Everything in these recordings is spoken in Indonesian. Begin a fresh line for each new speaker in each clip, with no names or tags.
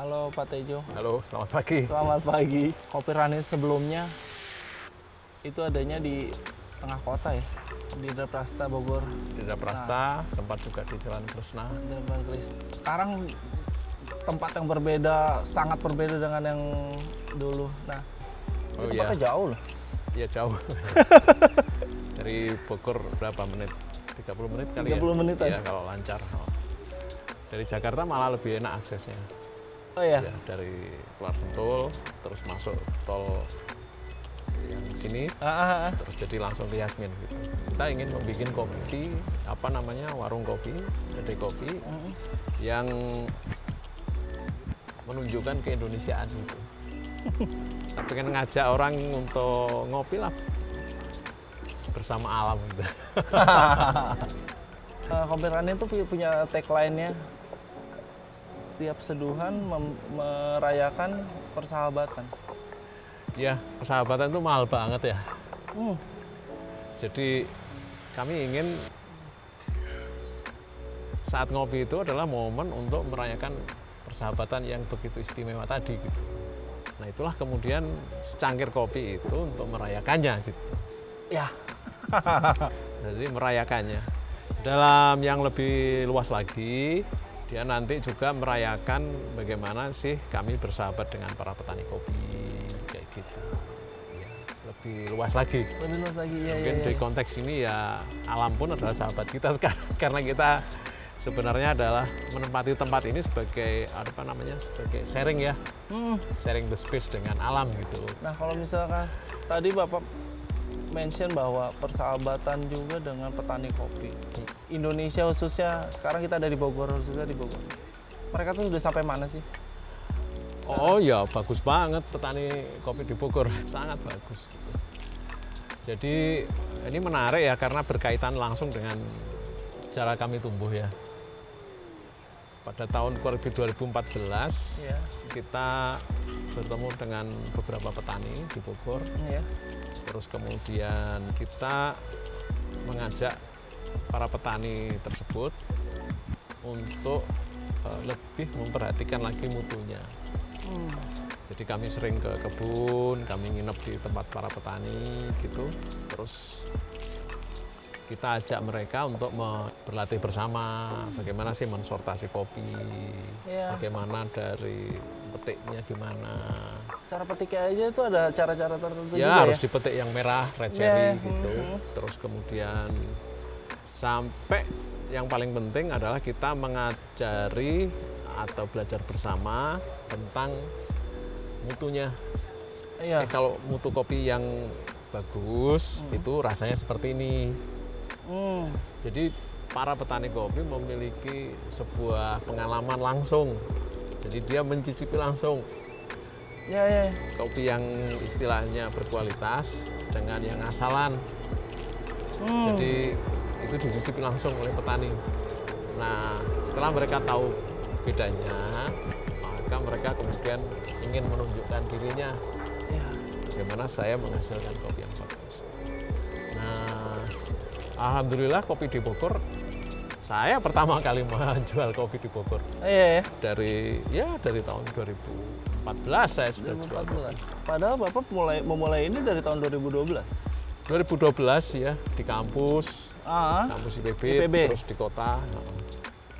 Halo Pak Tejo.
Halo, selamat pagi.
Selamat pagi. Kopi Rani sebelumnya itu adanya di tengah kota ya, di Indraprasta Bogor.
Di Indraprasta, sempat juga di Jalan Krishna.
Sekarang tempat yang berbeda, sangat berbeda dengan yang dulu. Nah, ini tempatnya jauh loh.
Iya jauh. Dari Bogor berapa menit? 30 menit kali
30
ya?
menit
Iya, kalau lancar. Dari Jakarta malah lebih enak aksesnya.
Oh iya?
Ya, dari keluar Sentul, terus masuk tol yang sini, terus jadi langsung ke Yasmin gitu. Kita ingin membuat kopi, apa namanya, warung kopi, kedai kopi, yang menunjukkan keindonesiaan gitu. Kita pengen ngajak orang untuk ngopi lah bersama alam gitu.
Kopi Rani itu punya tagline-nya, setiap seduhan merayakan persahabatan.
Ya, persahabatan itu mahal banget ya. Jadi kami ingin saat ngopi itu adalah momen untuk merayakan persahabatan yang begitu istimewa tadi gitu. Nah itulah kemudian secangkir kopi itu untuk merayakannya gitu.
Ya.
Jadi merayakannya. Dalam yang lebih luas lagi, dia nanti juga merayakan bagaimana sih kami bersahabat dengan para petani kopi kayak gitu. Ya, lebih luas lagi.
Lebih luas lagi ya.
Mungkin di konteks ini ya alam pun adalah sahabat kita sekarang karena kita sebenarnya adalah menempati tempat ini sebagai apa namanya, sebagai sharing ya, sharing the space dengan alam gitu.
Nah kalau misalkan tadi Bapak mention bahwa persahabatan juga dengan petani kopi Indonesia, khususnya sekarang kita ada di Bogor, khususnya di Bogor, mereka tuh udah sampai mana sih sekarang?
Oh ya bagus banget petani kopi di Bogor, sangat bagus. Jadi ini menarik ya karena berkaitan langsung dengan sejarah kami tumbuh ya. Pada tahun 2014
ya.
Kita bertemu dengan beberapa petani di Bogor.
Ya.
Terus kemudian kita mengajak para petani tersebut untuk lebih memperhatikan lagi mutunya. Jadi kami sering ke kebun, kami nginep di tempat para petani gitu. Terus kita ajak mereka untuk berlatih bersama bagaimana sih mensortasi kopi, bagaimana dari petiknya gimana.
Cara petiknya aja itu ada cara-cara tertentu
ya,
juga
harus
ya?
dipetik yang merah, red cherry gitu. Terus kemudian sampai yang paling penting adalah kita mengajari atau belajar bersama tentang mutunya. Kalau mutu kopi yang bagus itu rasanya seperti ini. Jadi para petani kopi memiliki sebuah pengalaman langsung. Jadi dia mencicipi langsung kopi yang istilahnya berkualitas dengan yang asalan. Jadi itu dicicipi langsung oleh petani. Nah setelah mereka tahu bedanya, maka mereka kemudian ingin menunjukkan dirinya. Bagaimana saya menghasilkan kopi yang bagus. Nah alhamdulillah kopi di Bogor, saya pertama kali menjual kopi di Bogor. Dari tahun 2014 saya sudah jual.
Padahal Bapak memulai ini dari tahun 2012.
2012 ya di kampus IPB, terus di kota.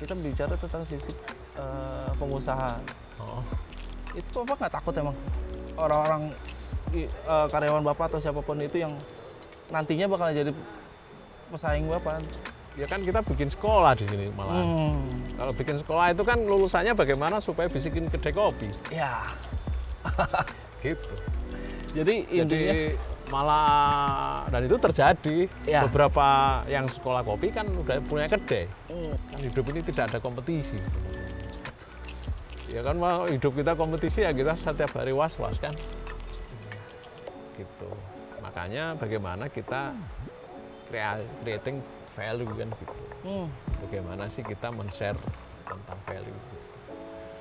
Kita bicara tentang sisi pengusaha. Itu Bapak nggak takut emang orang-orang karyawan Bapak atau siapapun itu yang nantinya bakal jadi pesaing Bapak?
Ya kan kita bikin sekolah di sini malah. Kalau bikin sekolah itu kan lulusannya bagaimana supaya bisikin kedai kopi.
Ya.
Gitu.
Jadi intinya
malah, dan itu terjadi. Beberapa yang sekolah kopi kan udah punya kedai. Kan hidup ini tidak ada kompetisi. Ya kan mau hidup kita kompetisi ya kita setiap hari was-was kan. Gitu. Makanya bagaimana kita creating value kan gitu. Bagaimana sih kita men-share tentang value gitu.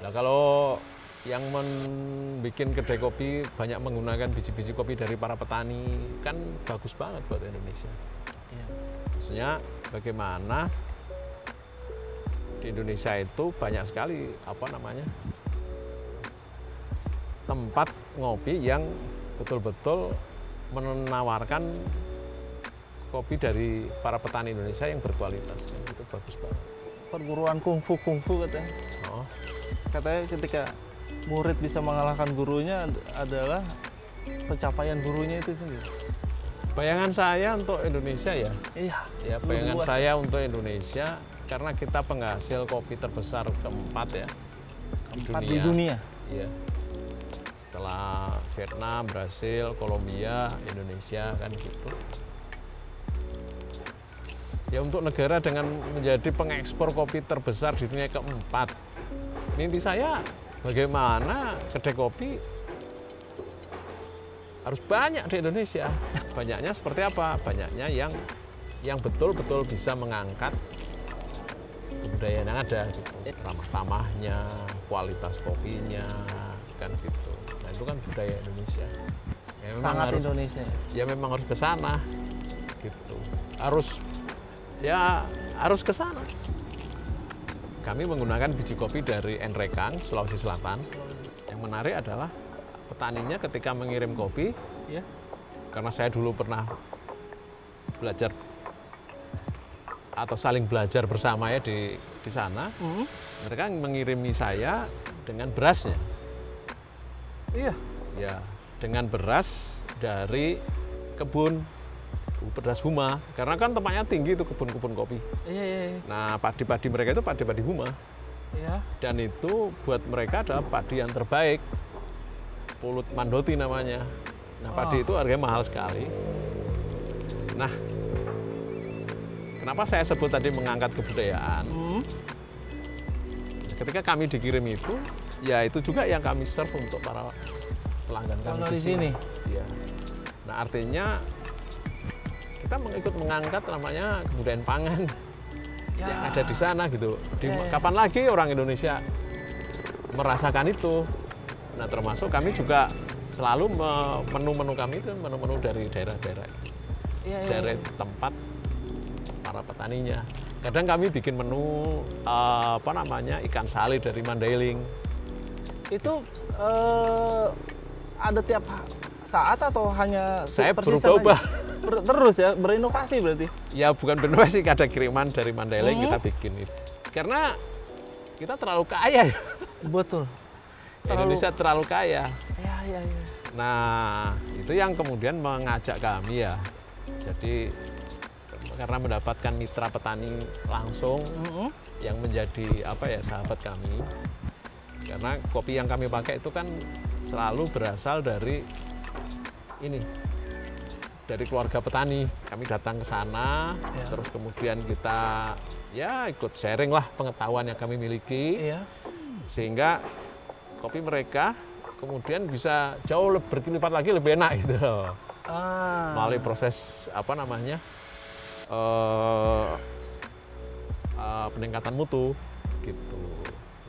Nah kalau yang membuat kedai kopi banyak menggunakan biji-biji kopi dari para petani kan bagus banget buat Indonesia. Maksudnya bagaimana di Indonesia itu banyak sekali tempat ngopi yang betul-betul menawarkan kopi dari para petani Indonesia yang berkualitas. Itu bagus banget.
Perguruan kungfu katanya.
Oh,
Katanya ketika murid bisa mengalahkan gurunya adalah pencapaian gurunya itu sendiri.
bayangan saya untuk Indonesia ya.
Iya.
Ya, bayangan saya untuk Indonesia karena kita penghasil kopi terbesar keempat ya
Keempat di dunia.
Iya. Setelah Vietnam, Brasil, Kolombia, Indonesia kan gitu. Ya untuk negara dengan menjadi pengekspor kopi terbesar di dunia keempat, mimpi saya bagaimana kedai kopi harus banyak di Indonesia. Banyaknya seperti apa? Banyaknya yang betul-betul bisa mengangkat kebudayaan yang ada, gitu. Ramah-tamahnya, kualitas kopinya, kan gitu. Nah itu kan budaya Indonesia. Ya, memang
Sangat
harus,
Indonesia.
ya memang harus ke sana, gitu. Harus ke sana. Kami menggunakan biji kopi dari Enrekang, Sulawesi Selatan. Yang menarik adalah petaninya ketika mengirim kopi, ya, karena saya dulu pernah belajar atau saling belajar bersama ya di sana. Mereka mengirimi saya dengan berasnya.
Iya.
Ya, dengan beras dari kebun beras Huma, karena kan tempatnya tinggi itu kebun-kebun kopi.
Iya.
Nah, padi-padi mereka itu padi-padi Huma.
Iya.
Dan itu buat mereka adalah padi yang terbaik. Pulut Mandoti namanya. Nah, padi itu harganya mahal sekali. Nah, kenapa saya sebut tadi mengangkat kebudayaan? Ketika kami dikirim itu, ya itu juga yang kami serve untuk para pelanggan kami
di sini.
Ya. Nah, artinya kita ikut mengangkat namanya kebudayaan pangan yang ada di sana gitu. Kapan lagi orang Indonesia merasakan itu? Nah, termasuk kami juga selalu menu-menu kami itu menu-menu dari daerah-daerah, dari tempat para petaninya. Kadang kami bikin menu ikan sale dari Mandailing.
Itu ada tiap saat atau hanya
saya berubah-ubah?
Terus ya, berinovasi berarti?
Ya bukan berinovasi, ada kiriman dari Mandailing kita bikin itu. Karena kita terlalu kaya ya.
Betul.
Indonesia terlalu kaya.
Iya.
Nah, itu yang kemudian mengajak kami ya. Jadi karena mendapatkan mitra petani langsung yang menjadi sahabat kami. Karena kopi yang kami pakai itu kan selalu berasal dari dari keluarga petani. Kami datang ke sana, terus kemudian kita ikut sharing lah pengetahuan yang kami miliki, sehingga kopi mereka kemudian bisa jauh berkelipat lagi lebih enak gitu. Melalui proses peningkatan mutu gitu.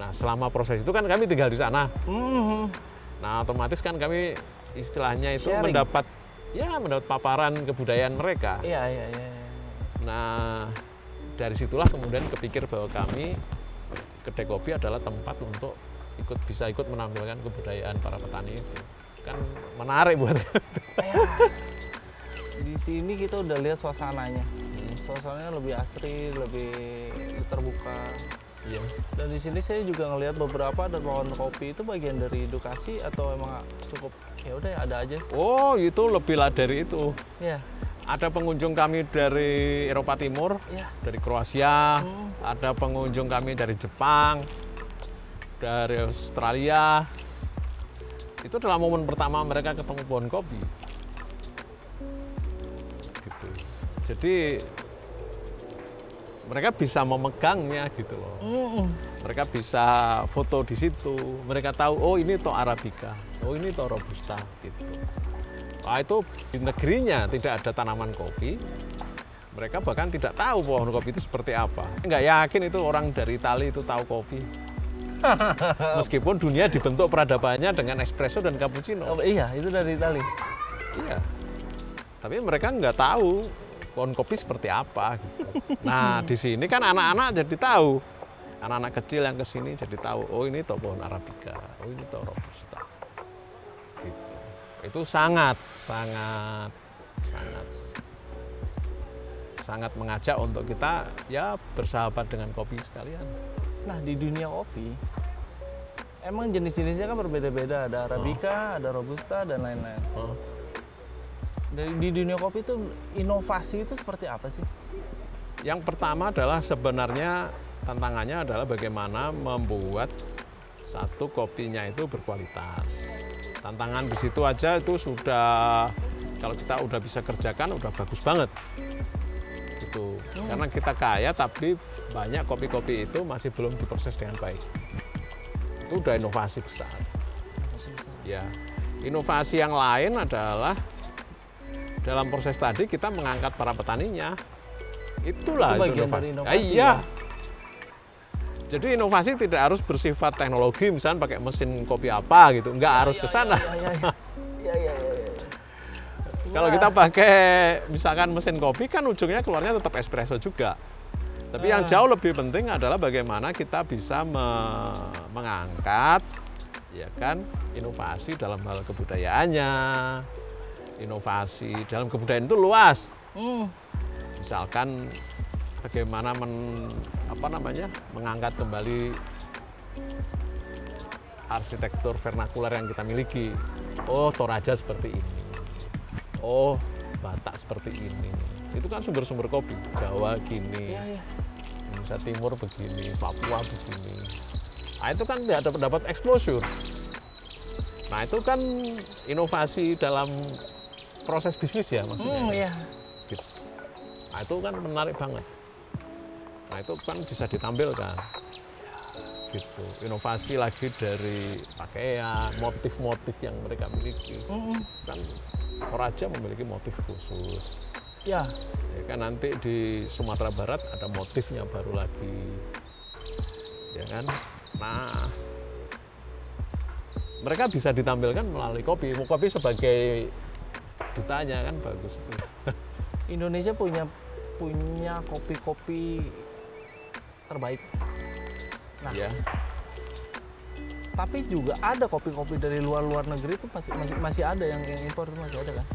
Nah, selama proses itu kan kami tinggal di sana. Nah, otomatis kan kami istilahnya itu
sharing.
mendapat paparan kebudayaan mereka.
Iya.
Nah, dari situlah kemudian kepikir bahwa kami kedai kopi adalah tempat untuk bisa ikut menampilkan kebudayaan para petani itu. Kan menarik buat
Di sini kita udah lihat suasananya. Suasananya lebih asri, lebih terbuka.
Iya.
Dan di sini saya juga ngelihat beberapa ada pohon kopi itu bagian dari edukasi atau emang cukup ya udah ada aja.
Oh, itu lebih lah dari itu.
Iya.
Ada pengunjung kami dari Eropa Timur, dari Kroasia, ada pengunjung kami dari Jepang, dari Australia. Itu adalah momen pertama mereka ketemu pohon kopi. Gitu. Jadi mereka bisa memegangnya gitu loh. Mereka bisa foto di situ. Mereka tahu, oh ini toh Arabica, oh ini toh Robusta gitu. Nah, itu di negerinya tidak ada tanaman kopi. Mereka bahkan tidak tahu pohon kopi itu seperti apa. Nggak yakin itu orang dari Italia itu tahu kopi. Meskipun dunia dibentuk peradabannya dengan espresso dan cappuccino.
Oh, iya, itu dari Italia.
Iya. Tapi mereka nggak tahu pohon kopi seperti apa. Gitu. Nah, di sini kan anak-anak jadi tahu. Anak-anak kecil yang ke sini jadi tahu, oh ini toh pohon Arabica, oh ini toh Robusta. Itu sangat mengajak untuk kita ya bersahabat dengan kopi sekalian.
Nah, di dunia kopi emang jenis-jenisnya kan berbeda-beda, ada Arabica, ada Robusta dan lain-lain. Di dunia kopi itu inovasi itu seperti apa sih?
Yang pertama adalah sebenarnya tantangannya adalah bagaimana membuat satu kopinya itu berkualitas. Tantangan di situ aja itu sudah, kalau kita udah bisa kerjakan udah bagus banget. Gitu. Karena kita kaya tapi banyak kopi-kopi itu masih belum diproses dengan baik. Itu udah inovasi besar. Ya, inovasi yang lain adalah dalam proses tadi kita mengangkat para petaninya. Itulah
itu bagian
inovasi.
dari inovasi.
Iya. Ya. Jadi inovasi tidak harus bersifat teknologi, misalnya pakai mesin kopi apa gitu, nggak harus ke sana. Kalau kita pakai misalkan mesin kopi kan ujungnya keluarnya tetap espresso juga. Tapi yang jauh lebih penting adalah bagaimana kita bisa mengangkat, ya kan, inovasi dalam hal kebudayaannya. Inovasi dalam kebudayaan itu luas. Misalkan bagaimana mengangkat kembali arsitektur vernakular yang kita miliki. Oh, Toraja seperti ini. Oh, Batak seperti ini. Itu kan sumber-sumber kopi. Jawa gini, Indonesia Timur begini, Papua begini. Nah, itu kan dapat exposure. Nah, itu kan inovasi dalam proses bisnis ya maksudnya. Gitu. Nah, itu kan menarik banget. Nah, itu kan bisa ditampilkan. Gitu. Inovasi lagi dari pakaian, motif-motif yang mereka miliki. Kan Toraja memiliki motif khusus. Ya kan nanti di Sumatera Barat ada motifnya baru lagi. Ya kan? Nah, mereka bisa ditampilkan melalui kopi. Kopi sebagai dutanya kan bagus.
Indonesia punya kopi-kopi terbaik. Nah, tapi juga ada kopi-kopi dari luar negeri itu masih ada yang impor itu masih ada kan?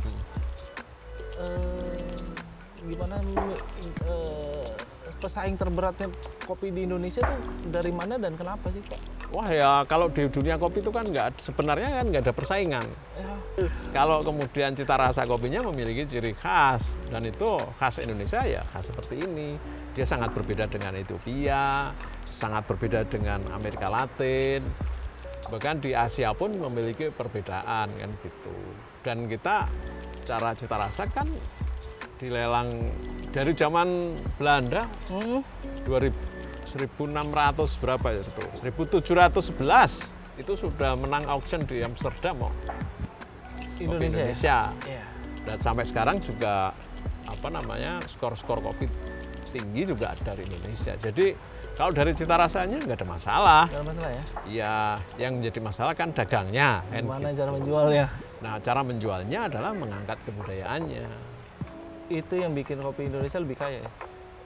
Gimana pesaing terberatnya kopi di Indonesia tuh dari mana dan kenapa sih, Pak?
Wah ya, kalau di dunia kopi itu kan sebenarnya nggak ada persaingan. Kalau kemudian cita rasa kopinya memiliki ciri khas dan itu khas Indonesia ya khas seperti ini. Dia sangat berbeda dengan Ethiopia, sangat berbeda dengan Amerika Latin, bahkan di Asia pun memiliki perbedaan kan gitu. Dan kita cara cita rasa kan dilelang dari zaman Belanda 1600 berapa ya itu 1711 itu sudah menang auction di Amsterdam Indonesia. Dan sampai sekarang juga skor-skor kopi tinggi juga dari Indonesia. Jadi kalau dari cita rasanya nggak ada masalah.
Nggak ada masalah ya?
Iya, yang menjadi masalah kan dagangnya.
Gimana cara menjualnya?
Nah, cara menjualnya adalah mengangkat kebudayaannya.
Itu yang bikin kopi Indonesia lebih kaya ya?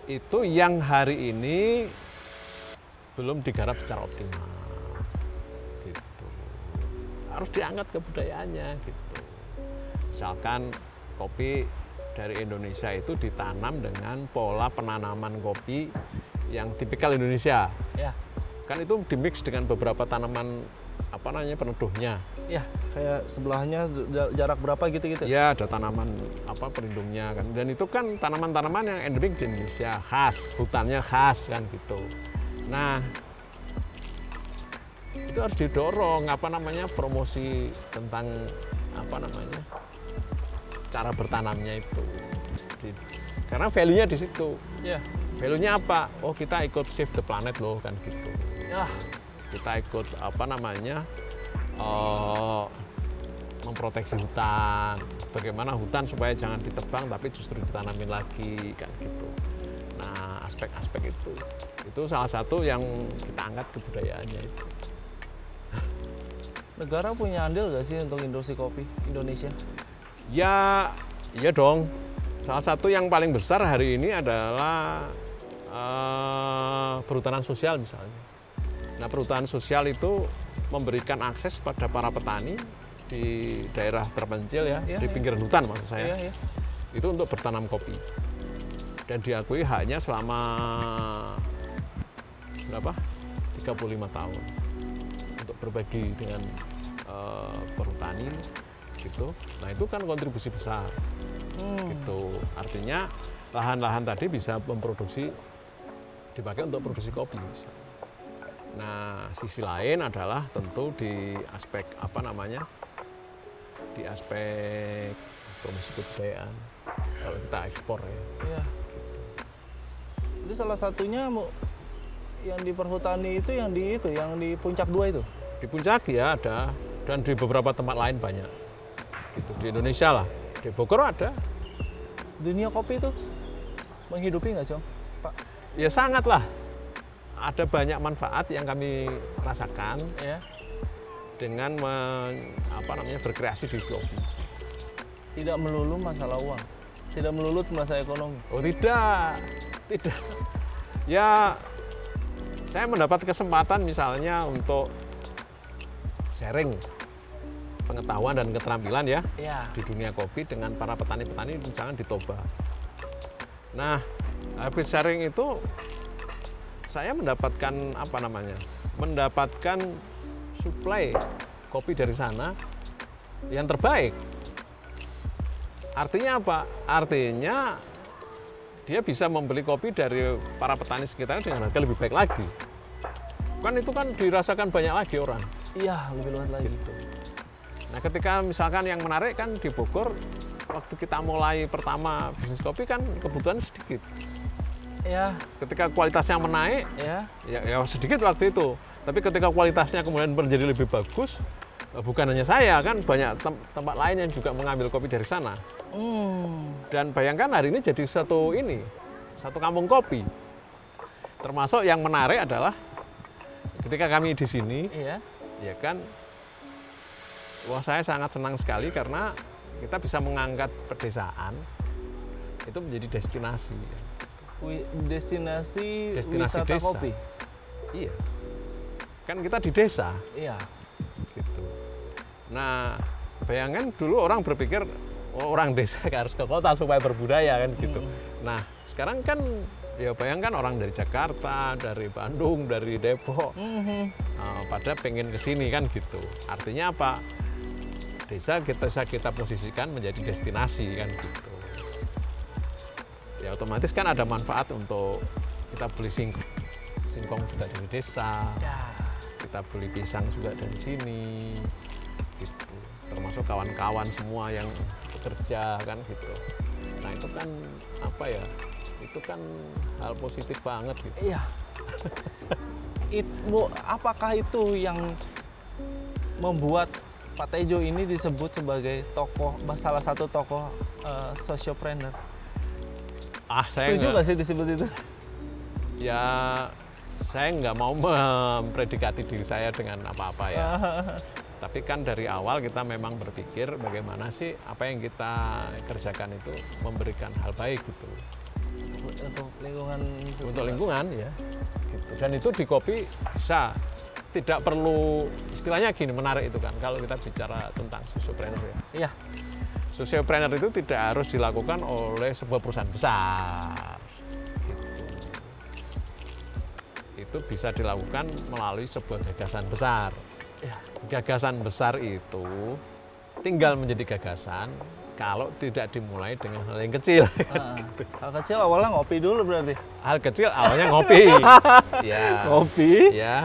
Itu yang hari ini belum digarap secara optimal. Gitu. Harus diangkat kebudayaannya gitu. Misalkan kopi dari Indonesia itu ditanam dengan pola penanaman kopi yang tipikal Indonesia.
Ya.
Kan itu dimix dengan beberapa tanaman peneduhnya.
Ya, kayak sebelahnya jarak berapa gitu-gitu.
Ya, ada tanaman pelindungnya kan. Dan itu kan tanaman-tanaman yang endemik di Indonesia, khas, hutannya khas kan gitu. Nah, itu harus didorong promosi tentang cara bertanamnya itu. Karena value-nya di situ. Ya. Value-nya apa? Oh, kita ikut save the planet loh kan gitu. Ya. Kita ikut memproteksi hutan. Bagaimana hutan supaya jangan ditebang tapi justru ditanamin lagi kan gitu. Nah, aspek-aspek itu salah satu yang kita angkat kebudayaannya itu.
Negara punya andil nggak sih untuk industri kopi Indonesia?
Ya, iya dong. Salah satu yang paling besar hari ini adalah perhutanan sosial misalnya. Nah, perhutanan sosial itu memberikan akses pada para petani di daerah terpencil ya,
Iya,
di
iya.
pinggir hutan maksud saya.
Iya, iya.
Itu untuk bertanam kopi. Dan diakui haknya selama berapa? 35 tahun untuk berbagi dengan perhutani gitu. Nah, itu kan kontribusi besar. Gitu. Artinya lahan-lahan tadi bisa dipakai untuk produksi kopi. Nah, sisi lain adalah tentu di aspek di aspek promosi kebudayaan kalau kita ekspor ya.
Iya. Itu salah satunya yang di perhutani itu yang di Puncak 2 itu.
Di Puncak ya ada, dan di beberapa tempat lain banyak. Gitu, di Indonesia lah. Di Bogor ada.
Dunia kopi itu menghidupi nggak sih, Om? Pak?
Ya sangat lah. Ada banyak manfaat yang kami rasakan
Ya.
dengan berkreasi di kopi.
Tidak melulu masalah uang, tidak melulu masalah ekonomi.
Oh tidak. Ya saya mendapat kesempatan misalnya untuk sharing pengetahuan dan keterampilan ya
Iya.
di dunia kopi dengan para petani-petani misalnya di Toba. Nah, habis sharing itu saya mendapatkan mendapatkan suplai kopi dari sana yang terbaik. Artinya apa? Artinya dia bisa membeli kopi dari para petani sekitarnya dengan harga lebih baik lagi. Kan itu kan dirasakan banyak lagi orang.
Iya, lebih luas lagi.
Gitu. Nah, ketika misalkan yang menarik kan di Bogor, waktu kita mulai pertama bisnis kopi kan kebutuhan sedikit.
Ya.
Ketika kualitasnya menaik,
Ya.
ya sedikit waktu itu. Tapi ketika kualitasnya kemudian menjadi lebih bagus, bukan hanya saya, kan banyak tempat lain yang juga mengambil kopi dari sana. Dan bayangkan hari ini jadi satu kampung kopi. Termasuk yang menarik adalah ketika kami di sini,
Iya.
ya kan, wah saya sangat senang sekali karena kita bisa mengangkat pedesaan itu menjadi destinasi.
Destinasi wisata
desa.
kopi.
Iya, kan kita di desa.
Iya.
Gitu. Nah, bayangkan dulu orang berpikir orang desa harus ke kota supaya berbudaya kan gitu. Nah, sekarang kan ya bayangkan orang dari Jakarta, dari Bandung, dari Depok, pada pengen ke sini kan gitu. Artinya apa? Desa kita posisikan menjadi destinasi kan gitu. Ya otomatis kan ada manfaat untuk kita beli singkong juga dari desa.
Ya.
Kita beli pisang juga dari sini gitu, termasuk kawan-kawan semua yang bekerja kan gitu. Nah itu kan itu kan hal positif banget gitu.
Iya. Apakah itu yang membuat Pak Tejo ini disebut sebagai salah satu tokoh sociopreneur?
Saya
Setuju nggak sih disebut itu?
Ya saya nggak mau mempredikati diri saya dengan apa-apa ya. Tapi kan dari awal kita memang berpikir bagaimana sih apa yang kita kerjakan itu memberikan hal baik gitu.
Untuk lingkungan.
Untuk lingkungan ya. Gitu. Dan itu di kopi bisa, tidak perlu, istilahnya gini, menarik itu kan kalau kita bicara tentang sociopreneur ya.
Iya.
Sociopreneur itu tidak harus dilakukan oleh sebuah perusahaan besar. Itu bisa dilakukan melalui sebuah gagasan besar.
Ya.
Gagasan besar itu tinggal menjadi gagasan kalau tidak dimulai dengan hal yang kecil.
Hal kecil awalnya ngopi dulu berarti.
Hal kecil awalnya ngopi. Ya.
Ngopi.
Ya.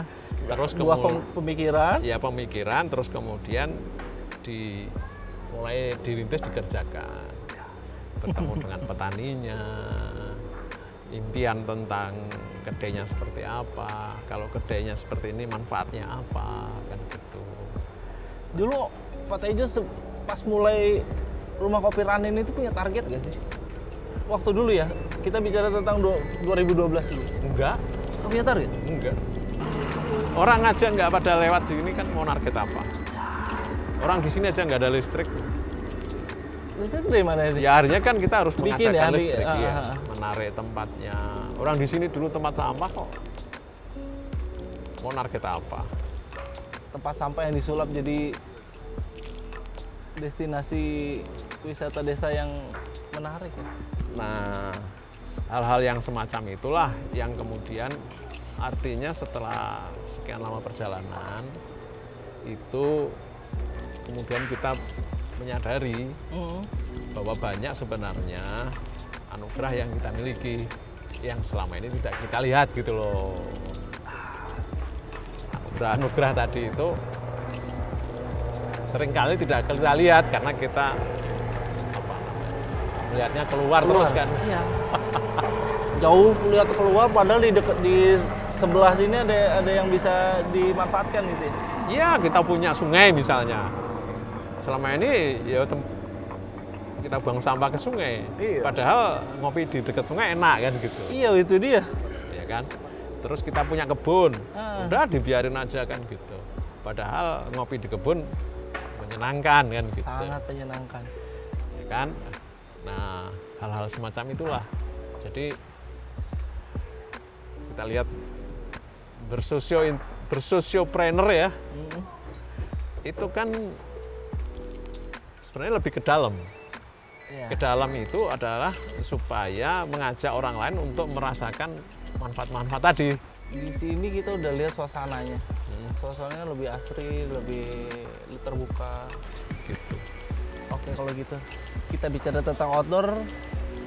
Terus
kemudian pemikiran.
Ya, pemikiran, terus kemudian mulai dirintis, dikerjakan. Bertemu dengan petaninya, impian tentang kedainya seperti apa, kalau kedainya seperti ini manfaatnya apa, kan gitu.
Dulu Pak Tejo pas mulai rumah kopi Ranin itu punya target gak sih? Waktu dulu ya, kita bicara tentang 2012 dulu.
Enggak.
Kamu punya target?
Enggak. Orang aja nggak pada lewat sini kan mau target apa? Orang di sini aja nggak ada listrik.
Listrik dari mana ini?
Ya akhirnya kan kita harus
bikin
mengadakan listrik ya, menarik tempatnya. Orang di sini dulu tempat sampah kok. Mau target apa?
Tempat sampah yang disulap jadi destinasi wisata desa yang menarik ya.
Nah, hal-hal yang semacam itulah yang kemudian artinya setelah sekian lama perjalanan itu kemudian kita menyadari bahwa banyak sebenarnya anugerah yang kita miliki yang selama ini tidak kita lihat gitu loh. Anugerah tadi itu seringkali tidak kita lihat karena kita melihatnya keluar terus kan.
Iya. Jauh lihat keluar padahal di sebelah sini ada yang bisa dimanfaatkan gitu ya.
Iya, kita punya sungai misalnya. Selama ini ya kita buang sampah ke sungai.
Iya.
Padahal ngopi di dekat sungai enak kan gitu.
Iya, itu dia.
Ya kan? Terus kita punya kebun.
Ah.
Udah dibiarin aja kan gitu. Padahal ngopi di kebun menyenangkan kan gitu.
Sangat menyenangkan.
Ya kan? Nah, hal-hal semacam itulah. Jadi kita lihat bersosiopreneur ya. Itu kan sebenarnya lebih ke dalam.
Iya.
Ke dalam itu adalah supaya mengajak orang lain untuk merasakan manfaat-manfaat tadi.
Di sini kita udah lihat suasananya. Suasananya lebih asri, lebih terbuka.
Gitu.
Oke, kalau gitu kita bicara tentang outdoor,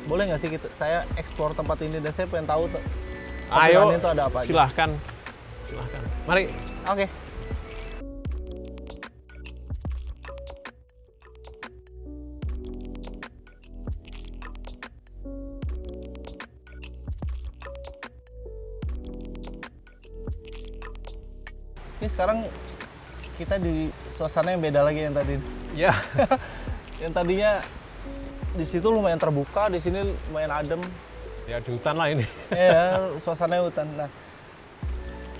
boleh nggak sih saya eksplor tempat ini dan saya pengen tahu
Ayo,
itu ada apa aja.
Silahkan. Mari.
Oke. Ini sekarang kita di suasana yang beda lagi yang tadi.
Ya.
Yang tadinya di situ lumayan terbuka, di sini lumayan adem.
Ya di hutan lah ini.
Ya, suasananya hutan. Nah,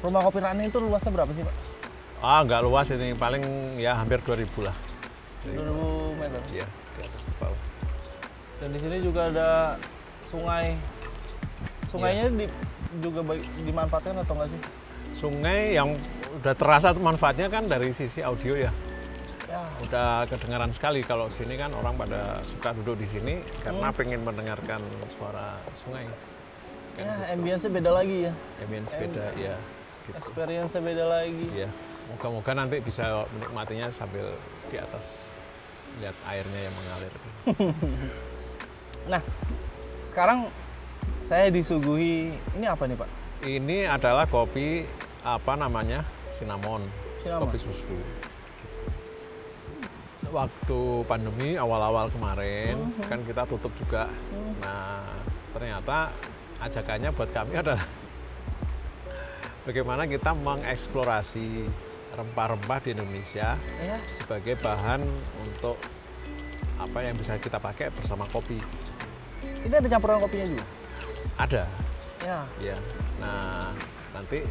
rumah kopi Rani itu luasnya berapa sih, Pak?
Nggak luas ini, paling ya hampir 2000 lah.
2000 meter.
Iya, di atas ke bawah.
Dan di sini juga ada sungai. Sungainya juga dimanfaatkan atau nggak sih?
Sungai yang udah terasa manfaatnya kan dari sisi audio ya.
Ya.
Udah kedengaran sekali kalau sini kan orang pada suka duduk di sini karena pengen mendengarkan suara sungai.
Ya, ambience-nya beda lagi ya.
Ambience beda ya. Gitu.
Experience-nya beda lagi.
Ya, moga-moga nanti bisa menikmatinya sambil di atas lihat airnya yang mengalir.
Nah, sekarang saya disuguhi ini apa nih, Pak?
Ini adalah kopi apa namanya? Cinnamon.
Cinnamon.
Kopi susu. Waktu pandemi awal-awal kemarin kan kita tutup juga. Nah, ternyata ajakannya buat kami adalah bagaimana kita mengeksplorasi rempah-rempah di Indonesia sebagai bahan untuk apa yang bisa kita pakai bersama kopi.
Ini ada campuran kopinya juga?
Ada.
Ya.
Ya. Nah, nanti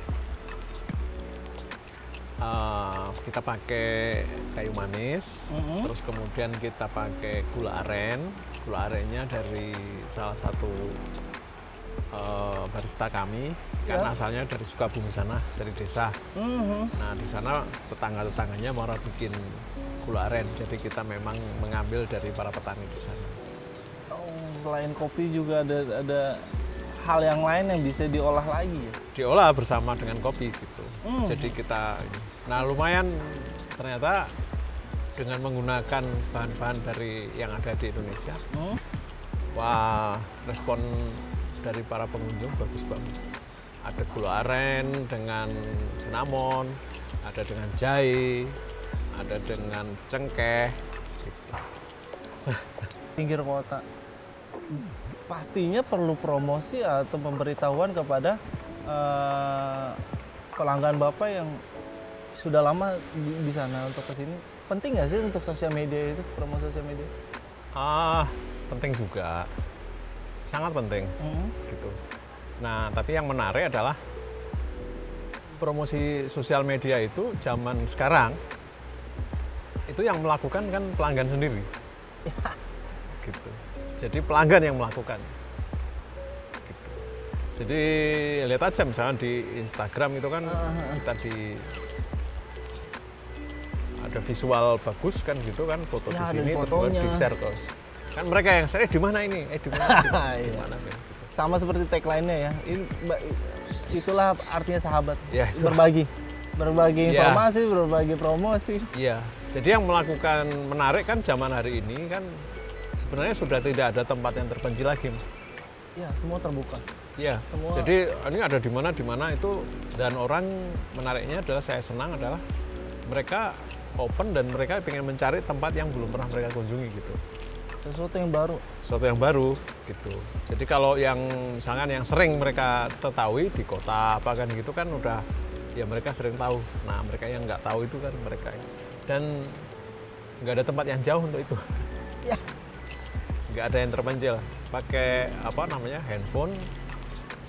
kita pakai kayu manis, terus kemudian kita pakai gula aren. Gula arennya dari salah satu barista kami, karena asalnya dari Sukabumi sana, dari desa. Nah, di sana tetangga-tetangganya mau bikin gula aren, jadi kita memang mengambil dari para petani di sana.
Oh, selain kopi juga ada hal yang lain yang bisa diolah lagi ya?
Diolah bersama dengan kopi gitu. Jadi kita, nah lumayan ternyata dengan menggunakan bahan-bahan dari yang ada di Indonesia. Wah, respon dari para pengunjung bagus banget. Ada gula aren dengan cinnamon, ada dengan jahe, ada dengan cengkeh. Gitu.
Pinggir kota. Pastinya perlu promosi atau pemberitahuan kepada pelanggan Bapak yang sudah lama di sana untuk ke sini. Penting nggak sih untuk sosial media itu, promosi sosial media?
Penting juga. Sangat penting. Gitu. Nah, tapi yang menarik adalah promosi sosial media itu zaman sekarang itu yang melakukan kan pelanggan sendiri. Gitu. Jadi pelanggan yang melakukan. Gitu. Jadi lihat aja misalnya di Instagram itu kan kita ada visual bagus kan gitu kan, foto
Ya,
di
ada
sini terus
fotonya.
di-share terus. Kan mereka yang saya di mana ini? Di mana? Di
Iya.
mana kan?
Sama seperti tagline-nya ya. Itulah artinya sahabat.
Ya, itu.
Berbagi
Ya.
informasi, berbagi promosi.
Iya. Jadi yang melakukan menarik kan zaman hari ini kan sebenarnya sudah tidak ada tempat yang terpencil lagi.
Ya, semua terbuka.
Iya.
Semua.
Jadi ini ada di mana itu, dan orang menariknya adalah saya senang adalah mereka open dan mereka ingin mencari tempat yang belum pernah mereka kunjungi gitu.
Sesuatu yang baru.
Sesuatu yang baru gitu. Jadi kalau yang misalkan yang sering mereka ketahui di kota apa kan gitu kan udah ya mereka sering tahu. Nah mereka yang nggak tahu itu kan mereka, dan nggak ada tempat yang jauh untuk itu.
Ya.
Nggak ada yang terpencil. Pakai apa namanya handphone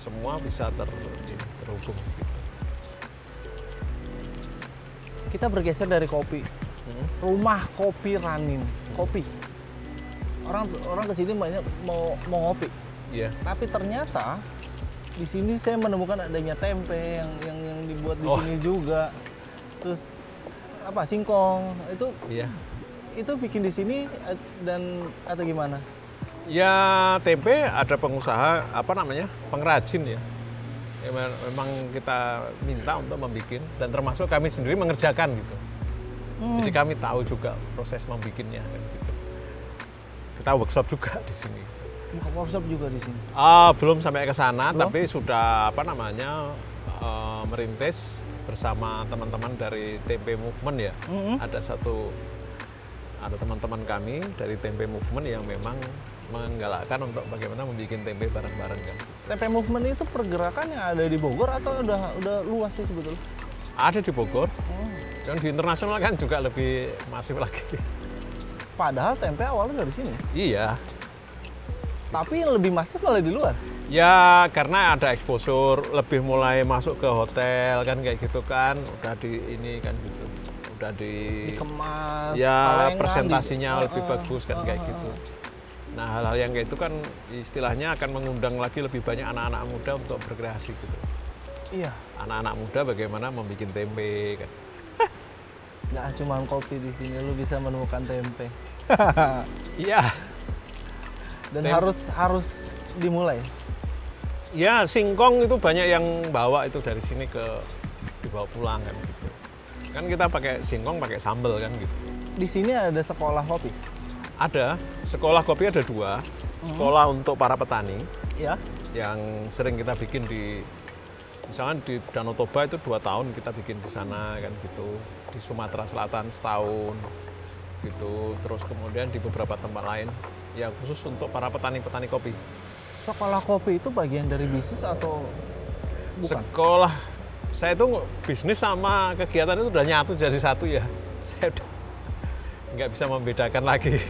semua bisa terhubung. Gitu.
Kita bergeser dari kopi. Rumah kopi Ranin. Kopi. Orang kesini banyak mau ngopi.
Iya.
Tapi ternyata di sini saya menemukan adanya tempe yang dibuat di sini juga. Terus apa singkong itu
Iya.
itu bikin di sini dan atau gimana?
Ya tempe ada pengusaha apa namanya pengrajin ya. Ya, memang kita minta untuk membuat dan termasuk kami sendiri mengerjakan gitu. Jadi kami tahu juga proses membuatnya kan gitu. Kita workshop juga di sini.
Buka workshop juga di sini.
Belum sampai ke sana,
Belum?
tapi sudah apa namanya merintis bersama teman-teman dari Tempe Movement ya. Ada teman-teman kami dari Tempe Movement yang memang menggalakkan untuk bagaimana membuat tempe bareng-bareng kan.
Tempe Movement itu pergerakan yang ada di Bogor atau udah luas sih sebetulnya?
Ada di Bogor, dan di internasional kan juga lebih masif lagi.
Padahal tempe awalnya dari sini.
Iya,
Tapi yang lebih masif malah di luar.
ya karena ada exposure, lebih mulai masuk ke hotel kan kayak gitu kan, udah di ini kan gitu, udah
Dikemas,
ya
kalengan,
presentasinya lebih bagus kan kayak gitu. Nah hal-hal yang kayak itu kan istilahnya akan mengundang lagi lebih banyak anak-anak muda untuk berkreasi gitu.
Iya.
Anak-anak muda bagaimana membuat tempe kan.
Nggak cuma kopi di sini, lu bisa menemukan tempe.
Iya.
Dan
Tempe.
harus dimulai.
Ya singkong itu banyak yang bawa itu dari sini dibawa pulang kan gitu. Kan kita pakai singkong pakai sambal kan gitu.
Di sini ada sekolah kopi.
Ada sekolah kopi ada 2, sekolah untuk para petani
Ya.
yang sering kita bikin misalkan di Danau Toba itu 2 tahun kita bikin di sana kan gitu, di Sumatera Selatan setahun gitu, terus kemudian di beberapa tempat lain ya khusus untuk para petani kopi.
Sekolah kopi itu bagian dari bisnis atau bukan?
Sekolah saya itu bisnis sama kegiatan itu udah nyatu jadi satu ya, saya udah nggak bisa membedakan lagi.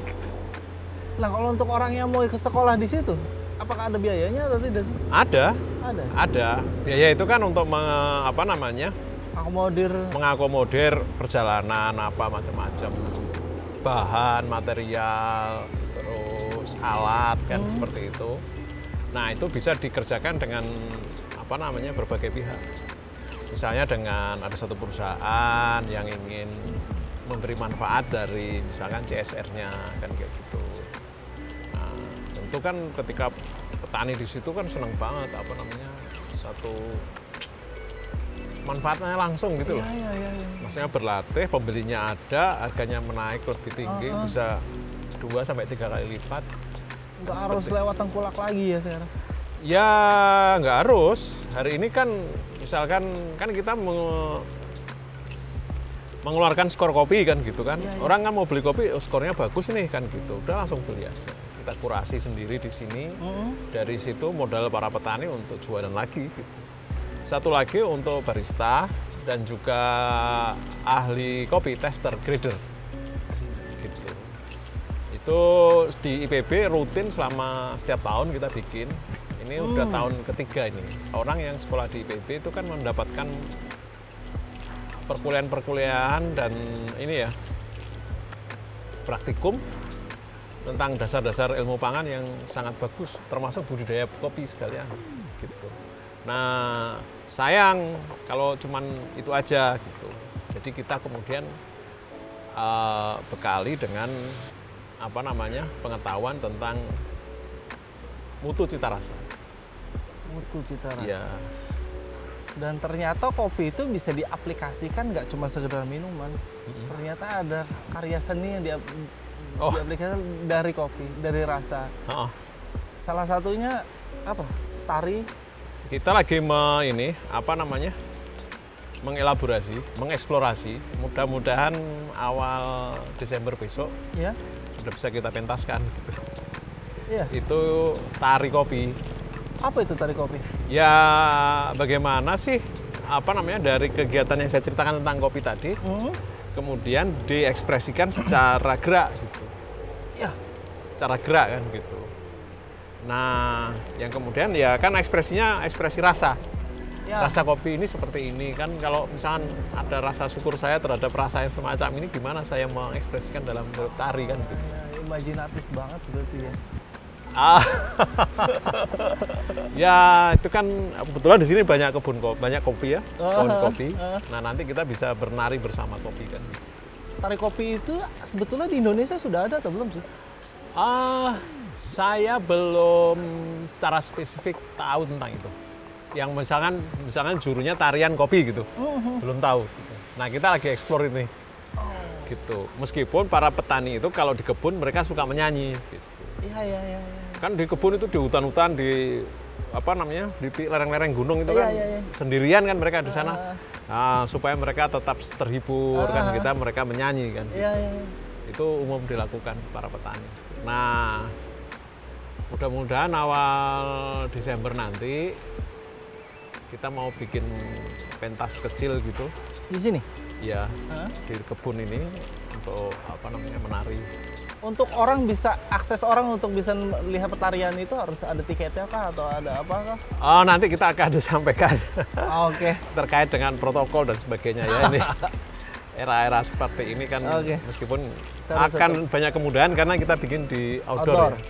Nah, kalau untuk orang yang mau ke sekolah di situ, apakah ada biayanya atau tidak sih?
Ada.
Ada.
Biaya itu kan untuk mengakomodir perjalanan apa macam-macam, bahan, material, terus alat kan seperti itu. Nah itu bisa dikerjakan dengan berbagai pihak. Misalnya dengan ada satu perusahaan yang ingin memberi manfaat dari misalkan CSR-nya kan kayak gitu. Nah tentu kan ketika petani di situ kan senang banget satu manfaatnya langsung gitu loh.
Iya.
Maksudnya berlatih, pembelinya ada, harganya menaik lebih tinggi, bisa 2-3 kali lipat.
Nggak harus lewat tengkulak lagi ya sekarang?
Ya nggak harus. Hari ini kan misalkan kan kita mengeluarkan skor kopi kan gitu kan.
Iya.
Orang kan mau beli kopi, skornya bagus nih kan gitu. Udah langsung beli aja. Kita kurasi sendiri di sini. Dari situ modal para petani untuk jualan lagi gitu. Satu lagi untuk barista dan juga ahli kopi, tester, grader. Gitu. Itu di IPB rutin selama setiap tahun kita bikin. Ini udah tahun ketiga ini. Orang yang sekolah di IPB itu kan mendapatkan perkuliahan dan ini ya praktikum tentang dasar-dasar ilmu pangan yang sangat bagus, termasuk budidaya kopi sekalian gitu. Nah sayang kalau cuman itu aja gitu. Jadi kita kemudian bekali dengan apa namanya pengetahuan tentang mutu cita rasa.
Mutu cita rasa.
Ya.
Dan ternyata kopi itu bisa diaplikasikan nggak cuma sekedar minuman. Ternyata ada karya seni yang diaplikasikan dari kopi, dari rasa. Salah satunya apa? Tari.
Kita lagi mengelaborasi, mengeksplorasi. Mudah-mudahan awal Desember besok
Ya.
sudah bisa kita pentaskan. Gitu.
Iya.
Itu tari kopi.
Apa itu tari kopi?
Ya bagaimana sih dari kegiatan yang saya ceritakan tentang kopi tadi, kemudian diekspresikan secara gerak gitu.
Ya.
Secara gerak kan gitu. Nah, yang kemudian ya kan ekspresinya ekspresi rasa.
Ya.
Rasa kopi ini seperti ini kan, kalau misalkan ada rasa syukur saya terhadap rasa yang semacam ini, gimana saya mengekspresikan dalam bentuk tari kan gitu.
Ya, imajinatif banget berarti ya.
Ya itu kan kebetulan di sini banyak banyak kopi ya, pohon kopi. Nah nanti kita bisa bernari bersama kopi kan.
Tari kopi itu sebetulnya di Indonesia sudah ada atau belum sih?
Saya belum secara spesifik tahu tentang itu. Yang misalkan jurunya tarian kopi gitu, belum tahu. Gitu. Nah kita lagi eksplor ini, gitu. Meskipun para petani itu kalau di kebun mereka suka menyanyi. Gitu.
Iya.
Kan di kebun itu di hutan-hutan di lereng-lereng gunung itu kan sendirian kan mereka di sana. Nah, supaya mereka tetap terhibur kan mereka menyanyi kan.
Iya.
Itu umum dilakukan para petani. Nah, mudah-mudahan awal Desember nanti kita mau bikin pentas kecil gitu.
Di sini?
Ya, di kebun ini untuk menari.
Untuk akses orang untuk bisa melihat petarian itu harus ada tiketnya kah atau ada apa kah?
Oh, nanti kita akan disampaikan.
Oke.
Terkait dengan protokol dan sebagainya ya ini. Era-era seperti ini kan meskipun akan banyak kemudahan karena kita bikin di outdoor. Ya.